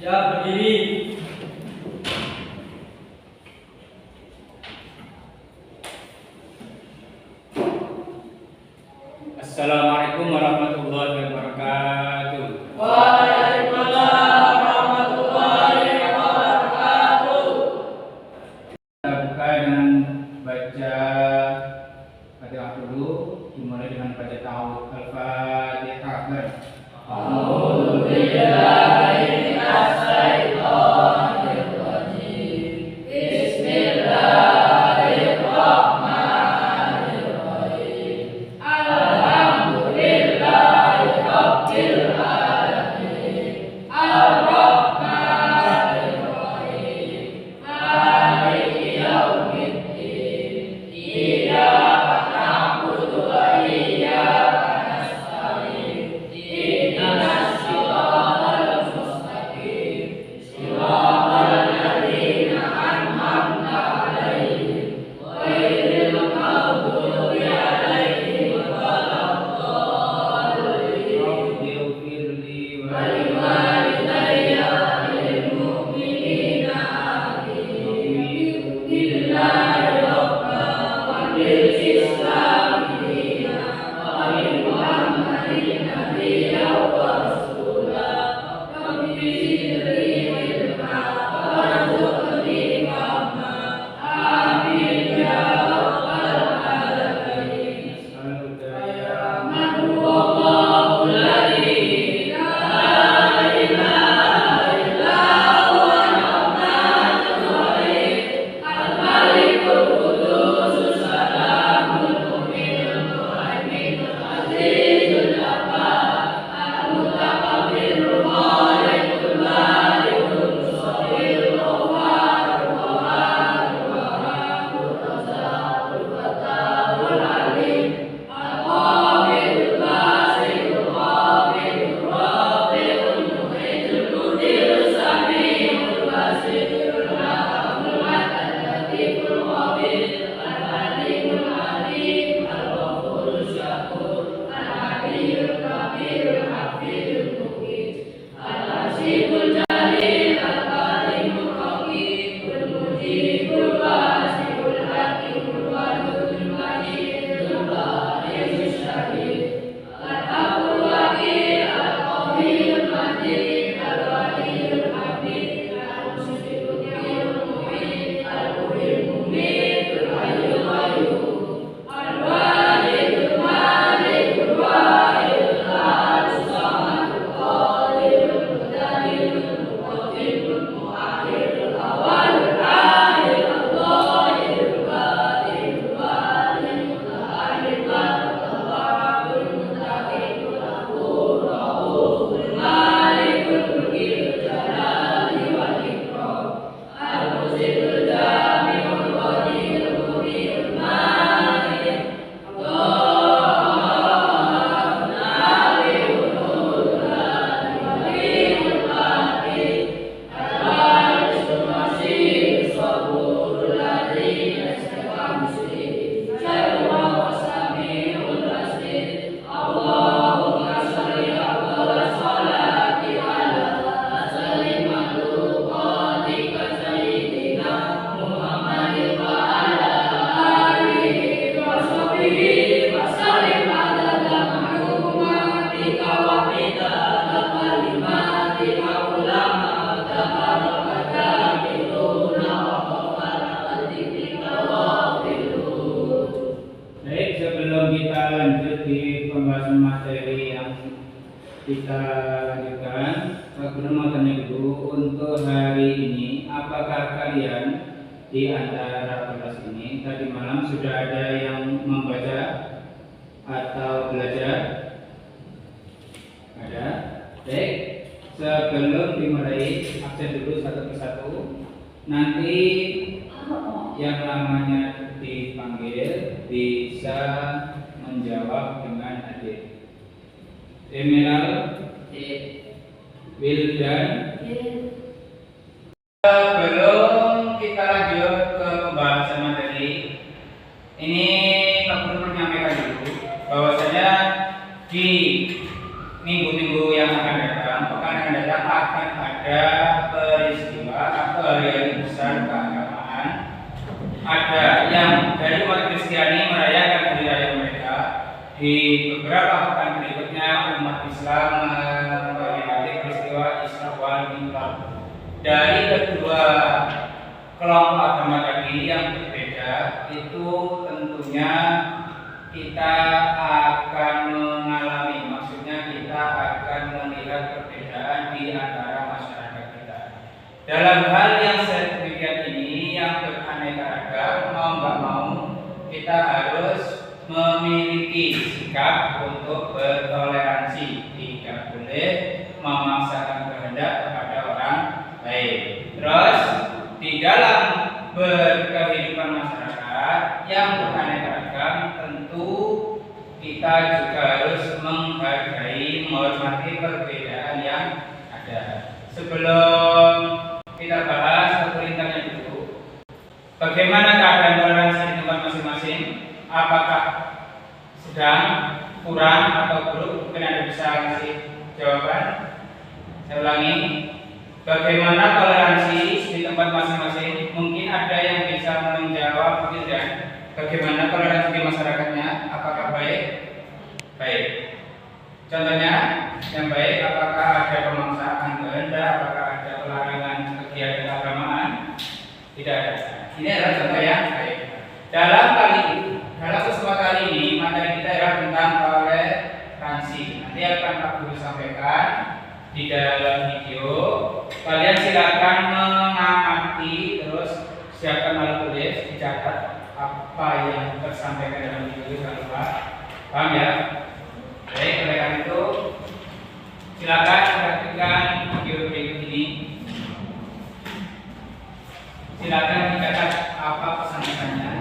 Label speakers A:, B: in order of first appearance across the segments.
A: Ya, berdiri. Assalamualaikum warahmatullahi wabarakatuh.
B: Waalaikumsalam warahmatullahi wabarakatuh.
A: Kita buka dengan baca Fatihah dulu, dimulai dengan baca ta'awudz. Al-Fatihah.
B: A'udzu billahi minas syaitonir rajim. Bismillahirrahmanirrahim. Alhamdulillahi rabbil alamin. Ar-Rahmanir Rahim. Maliki yaumiddin. Iyyaka na'budu wa iyyaka nasta'in. Ihdinas siratal mustaqim. Siratal ladzina an'amta 'alaihim ghairil maghdubi 'alaihim waladdallin.
A: Rabbighfirli wa
B: Waliwalidayya walil mu'minina amin. Billahi rabbana wa bil Islam dina wa bi Muhammadin nabiyya wa rasulah. Rabbi zidni ilma warzuqni fahma. Amin ya rabbal alamin.
A: Salam.
B: Man huwallahu alladzi la ilaha illa huwal rahmanur rahim. Al-Malikul Qudus Salamul Mu'minul Muhaiminul Azizul Jabbar. Al-Mutakabbirul Malikul Malikul Musawwirul Ghaffarul Qahharul Wahhabur Razzaqul Fattahul Alim. Al-Qabidul Basidul Qabidul Rafi'ul Mu'idul Mudirus Sami'ul Basirul Hakamul Adil Latiful Khabir. Al-Alimul Alim. Al-Ghafurul Syakur. Al-Aliyyul Kabir. Al-Hafidul Muqit. Al-Azimul Jalil. Al-Karimul Raqib. Al-Mujibul Wasi'ul Hakimul Wadudul Majidul Barizul Syahid. Al-Haqqul Wakil. Al-Qawiyyul Matin. Al-Waliyyul Hamid. Al-Mushfiqul Mu'in. Al-Muhyil Mumit. Al-Hayyul Qayyum. Al-Walidul Malikul Wahidul Ahadus Samadul Qadirul Muqtadirul Muqaddimul Mu'akhirul Awwalul Akhirul Dhahirul Batinul Waliyul Alim Al-Wahhabul Muttaqinul Ghafurur Rahuful Malikul Mulkil Jalali wal Ikram. Al-Muzilul Jami'ul Ghadiyul Mughniul Mani'. Allahumma nabi'ul huda wal batin. Al-Warisul Rasyid Saburul Ladzina Istakamsi. Syarwa wa Sami'ul Basir. Allahumma sholli afdhalas sholati ala asali makhluqatika sayyidina Muhammadin wa ala alihi wa sahbihi wa sallim adada ma'lumatika wa midada kalimatika ulama tabarakata biduna wa khabaraka dzikrika ghafilun.
A: Baik, sebelum kita lanjut di pembahasan materi yang kita lanjutkan, Pak Guru mau tanya dulu, untuk hari ini apakah kalian di antara kelas ini tadi malam sudah ada yang membaca atau belajar? Ada? Baik, sebelum dimulai absen dulu satu persatu. Nanti yang namanya dipanggil bisa menjawab dengan adik. Emerald, Wildan. Sebelum kita lanjut ke pembahasan materi, ini Pak Guru menyampaikan dulu bahwasanya di minggu-minggu yang akan datang, pekan akan datang yang akan ada peristiwa atau hari-hari besar keagamaan. Ada yang dari umat Kristiani merayakan hari raya mereka. Di beberapa pekan berikutnya umat Islam memperingati peristiwa Isra wal Mi'raj. Dari kedua kelompok agama tadi yang berbeda itu tentunya kita akan mengalami, maksudnya kita akan melihat perbedaan di antara masyarakat kita. Dalam hal yang sedemikian ini yang beraneka ragam, mau nggak mau kita harus memiliki sikap untuk bertoleransi, tidak boleh memaksakan kehendak kepada orang lain. Terus di dalam berkehidupan masyarakat yang beraneka ragam, tentu kita juga harus menghargai, menghormati perbedaan yang ada. Sebelum kita bahas pemerintahnya dulu, bagaimana keadaan toleransi di tempat masing-masing? Apakah sedang, kurang, atau buruk? Mungkin Anda bisa kasih jawaban. Saya ulangi, bagaimana toleransi di tempat masing-masing? Mungkin ada yang bisa menjawab, mungkin tidak. Bagaimana toleransi di masyarakatnya? Apakah baik? Baik. Contohnya, yang baik, apakah ada pemaksaan kehendak? Apakah ada pelarangan kegiatan keagamaan? Tidak ada. Ini adalah contoh yang baik. Dalam kesempatan kali ini, materi kita adalah tentang toleransi. Nanti akan Pak Guru sampaikan di dalam video. Kalian silakan mengamati, terus siapkan alat tulis, dicatat apa yang tersampaikan dalam video. Jangan lupa, paham ya? Baik, oleh karena itu silakan perhatikan video berikut ini. Silakan dicatat apa pesan-pesannya.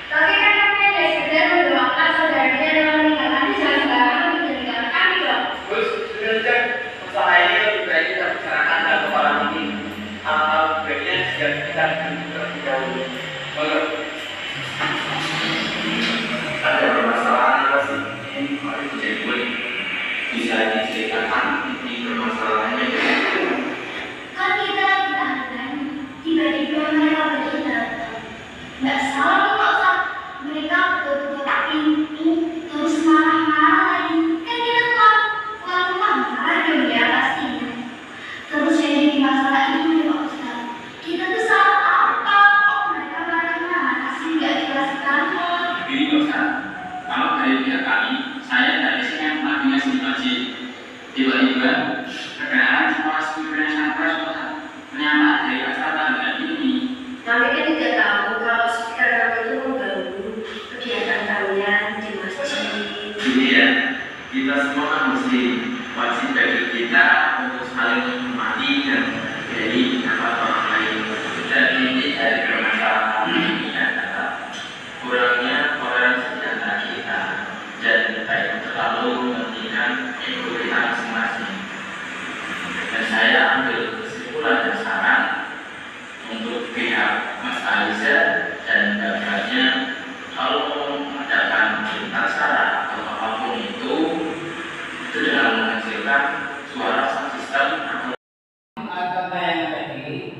B: Tapi kan kami hanya sekedar mendoakan saudaranya dengan
C: Bisa diceritakan inti permasalahannya?
B: Kan kita lagi tahanan, tiba-tiba mereka bertindak. Nggak salah tuh Pak Ustaz. Mereka tutup pintu, terus marah-marah lagi. Kan kita tuan rumah marah dong ya pastinya. Terus yang jadi masalah itu ya Pak Ustaz. Kita tuh salah apa? Kok mereka marah-marah sih? Nggak dikasih kantor.
C: Begini Pak Ustaz, kalau dari pihak kami, saya dari sini lagunya situasi. Tiba-tiba, kendaraan sekolah student sampai Ustaz menyamar dari asrama dengan ini.
B: Kami kan tidak tahu kalau speaker kami itu mengganggu kegiatan kalian di masjid.
C: Jadi ya, kita semua kan mesti wajib bagi kita untuk saling menghormati dan menjadi pendapat orang lain. Dan ini dari permasalahan ini adalah kurangnya toleransi di antara kita dan kita itu terlalu mementingkan ego kita masing-masing. Dan saya ambil kesimpulan dan saran untuk pihak Mas Aliza dan bapak-bapaknya, kalau mengadakan lintas syarat atau apapun itu dengan menghasilkan suara sound system
A: atau tayangan tadi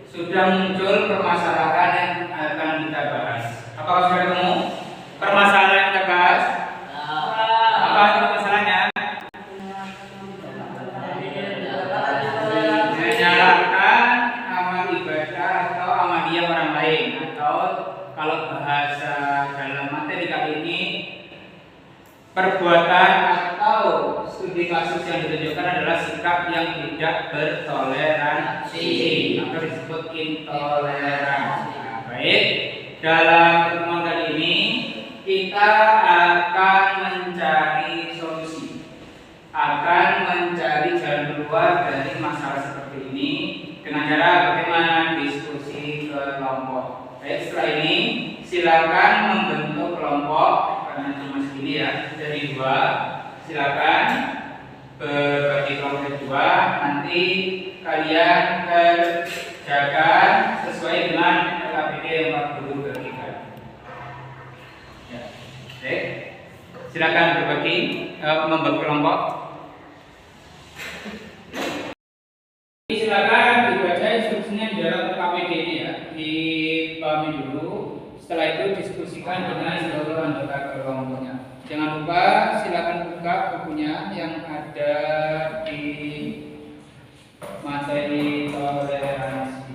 A: sudah muncul permasalahan yang akan kita bahas. Apakah sudah ketemu permasalahan yang kita bahas? Apa itu permasalahannya? Menyalahkan amal ibadah atau amaliyah orang lain, atau kalau bahasa dalam materi kali ini perbuatan atau studi kasus yang ditunjukkan adalah sikap yang tidak bertoleransi atau disebut intoleransi. Nah, baik, dalam pertemuan kali ini kita akan mencari solusi, akan mencari jalan keluar dari masalah seperti ini dengan cara bagaimana diskusi kelompok. Baik, setelah ini silakan membentuk kelompok karena cuma segini ya, dari dua. Silakan berbagi kelompok dua. Nanti kalian kerjakan sesuai dengan LKPD yang 40 bertiga. Ya, baik. Silakan berbagi, membagi kelompok. Silakan dibaca instruksinya di dalam LKPD ini ya, dipahami dulu. Setelah itu diskusikan dengan seluruh anggota kelompoknya. Jangan lupa silakan buka bukunya yang ada di materi toleransi.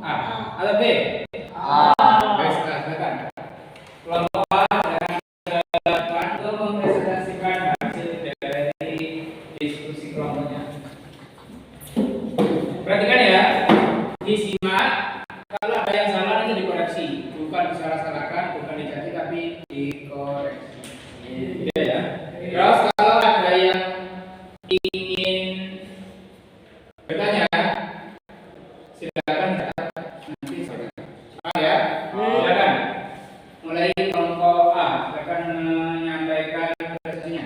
A: A atau B? Baik, silakan. Kelompok A silakan untuk mempresentasikan hasil dari diskusi kelompoknya. Perhatikan ya, disimak. Kalau ada yang salah itu dikoreksi, bukan disalah-salahkan, bukan dicaci tapi dikoreksi. Gitu ya. Terus kalau ada yang ingin bertanya, silakan nanti sampaikan. Ya, silakan. Mulai kelompok A, silakan menyampaikan presentasinya.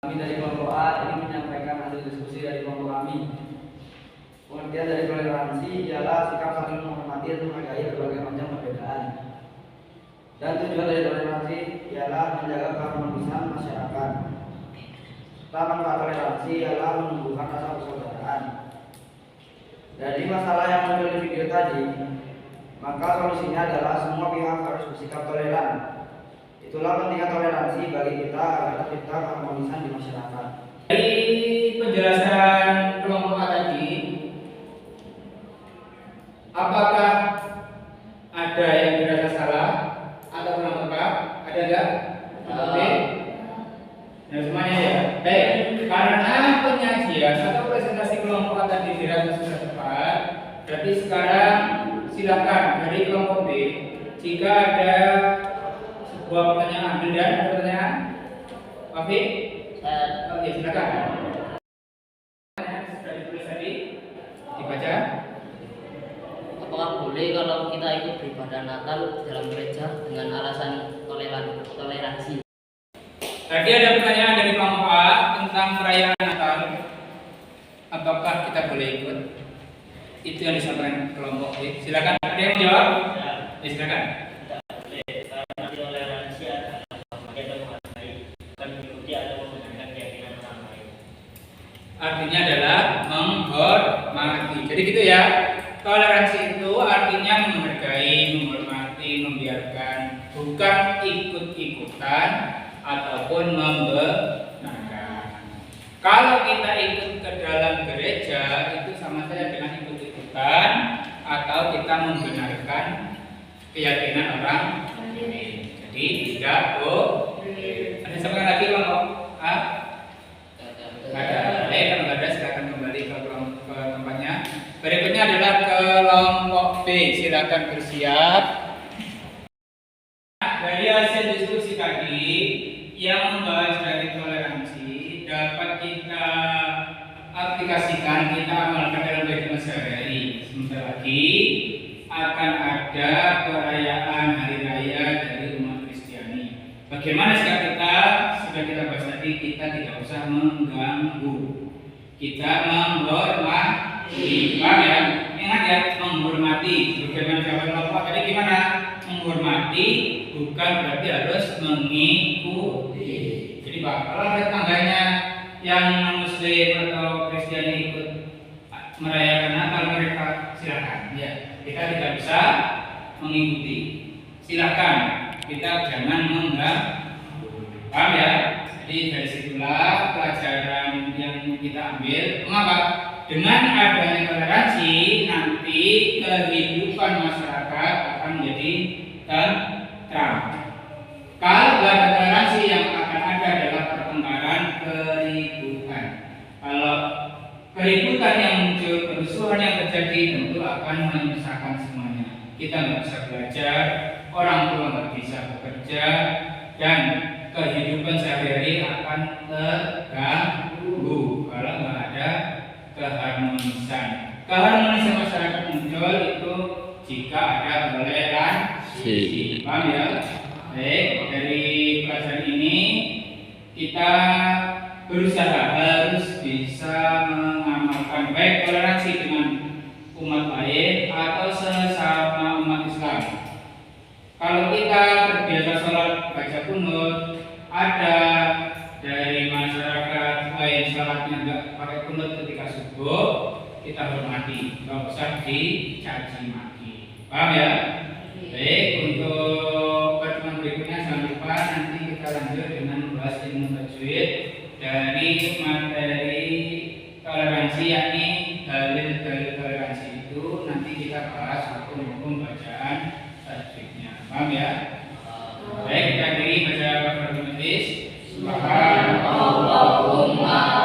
D: Kami dari kelompok A ingin menyampaikan hasil diskusi dari kelompok kami. Pengertian dari toleransi ialah sikap saling menghormati dan menghargai berbagai macam perbedaan. Dan tujuan dari toleransi ialah menjaga keharmonisan masyarakat. Manfaat toleransi ialah menumbuhkan rasa persaudaraan. Dari masalah yang muncul di video tadi, maka solusinya adalah semua pihak harus bersikap toleran. Itulah pentingnya toleransi bagi kita agar tercipta keharmonisan di masyarakat.
A: Dari penjelasan kelompok A tadi, apakah ada yang dirasa salah atau kurang tepat? Ada enggak? Oke. Nah, semuanya ya. Baik, karena penyajian atau presentasi kelompok A tadi dirasa sudah tepat, berarti sekarang silakan dari kelompok B jika ada sebuah pertanyaan, ada pertanyaan? Oke? Oke, silakan. Sudah ditulis tadi, dibaca.
E: Apakah boleh kalau kita ikut beribadah Natal dalam gereja dengan alasan toleransi?
A: Tadi ada pertanyaan dari kelompok A tentang perayaan Natal. Apakah kita boleh ikut? Itu yang disampaikan kelompok B. Silakan, ada yang menjawab? Ya, silakan.
F: Toleransi adalah kita menghargai, bukan mengikuti atau membenarkan keyakinan orang lain.
A: Artinya adalah menghormati. Jadi gitu ya. Toleransi itu artinya menghargai, menghormati, membiarkan, bukan ikut-ikutan ataupun membenarkan. Kalau kita ikut ke dalam gereja itu sama saja dengan ikut-ikutan atau kita membenarkan keyakinan orang lain. Jadi tidak boleh. Ada sambungan lagi kelompok A? Ada. Baik, kalau ada silakan kembali ke tempatnya. Berikutnya adalah kelompok B. Silakan bersiap. Dari hasil diskusi tadi yang membahas dari toleransi dapat kita aplikasikan, kita amalkan dalam kehidupan sehari-hari. Sebentar lagi akan ada perayaan hari raya dari umat Kristiani. Bagaimana sikap kita? Sudah kita bahas tadi, kita tidak usah mengganggu. Kita menghormati. Paham ya? Ingat ya, menghormati. Bagaimana jawaban kelompok tadi gimana? Menghormati bukan berarti harus mengikuti. Jadi Pak, kalau ada tangganya yang Muslim atau Kristiani ikut merayakan Natal, mereka silakan. Ya, kita tidak bisa mengikuti. Silakan, kita jangan mengganggu. Paham ya? Jadi dari situlah pelajaran yang kita ambil. Mengapa? Dengan adanya toleransi, nanti kehidupan masyarakat akan menjadi tentram. Kalau ada toleransi, yang akan ada adalah pertengkaran, keributan. Kalau keributan yang muncul, kerusuhan yang terjadi, tentu akan menyusahkan semuanya. Kita nggak bisa belajar, orang tua nggak bisa bekerja, dan kehidupan sehari-hari akan terganggu kalau nggak ada keharmonisan. Keharmonisan masyarakat muncul itu jika ada toleransi. Paham ya? Baik, dari pelajaran ini kita berusaha harus bisa mengamalkan baik toleransi dengan umat lain atau sesama umat Islam. Kalau kita terbiasa sholat baca kunut, ada dari masyarakat lain sholatnya nggak pakai kunut ketika subuh, kita hormati, nggak usah dicaci maki. Paham ya? Baik, untuk pertemuan berikutnya jangan lupa nanti kita lanjut dengan membahas ilmu tajwid dari materi toleransi, yakni dalil toleransi itu nanti kita bahas hukum-hukum bacaan tajwidnya. Paham ya? Baik, kita akhiri baca kafaratul majlis. Subhanallahumma